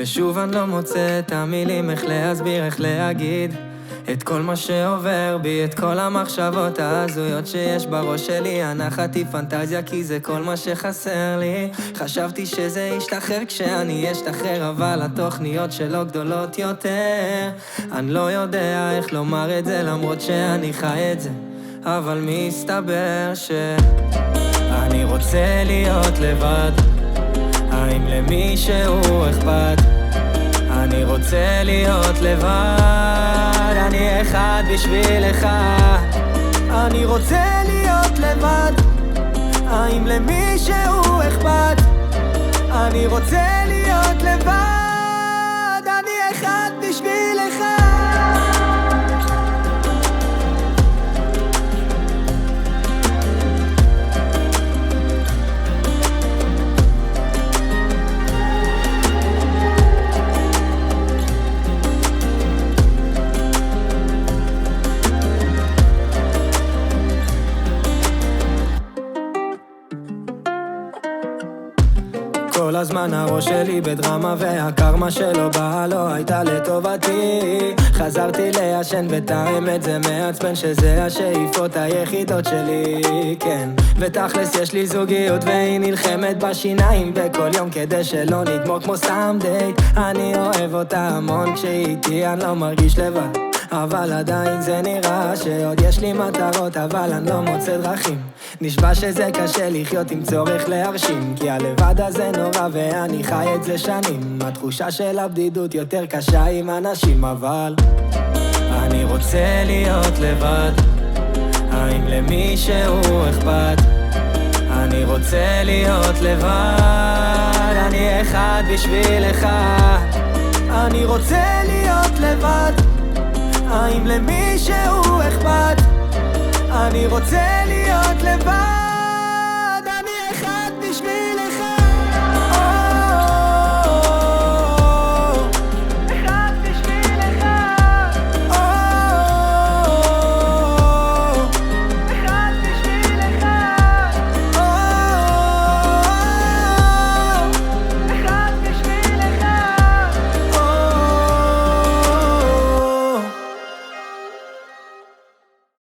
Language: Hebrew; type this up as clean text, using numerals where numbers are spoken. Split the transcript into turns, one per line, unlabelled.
ושוב אני לא מוצא את המילים איך להסביר, איך להגיד את כל מה שעובר בי, את כל המחשבות ההזויות שיש בראש שלי. הנחתי פנטזיה כי זה כל מה שחסר לי. חשבתי שזה ישתחרר כשאני אשתחרר, אבל התוכניות שלו גדולות יותר. אני לא יודע איך לומר את זה למרות שאני חי את זה, אבל מסתבר שאני רוצה להיות לבד. האם למישהו אכפת? אני רוצה להיות לבד, אני אחד בשבילך. אני רוצה להיות לבד, האם למישהו אכפת? אני רוצה להיות לבד, אני אחד בשבילך. כל הזמן הראש שלי בדרמה והקרמה שלו באה לא הייתה לטובתי. חזרתי לישן ואת האמת זה מעצבן שזה השאיפות היחידות שלי, כן. ותכלס יש לי זוגיות והיא נלחמת בשיניים בכל יום כדי שלא נגמור כמו סתם דייט. אני אוהב אותה המון, כשהיא איתי אני לא מרגיש לבד, אבל עדיין זה נראה שעוד יש לי מטרות, אבל אני לא מוצא דרכים. נשבע שזה קשה לחיות עם צורך להרשים, כי הלבד הזה נורא ואני חי את זה שנים. התחושה של הבדידות יותר קשה עם אנשים, אבל אני רוצה להיות לבד. האם למישהו אכפת? אני רוצה להיות לבד, אני אחד בשבילך. אני רוצה להיות לבד, האם למישהו אכפת? אני רוצה להיות לבד.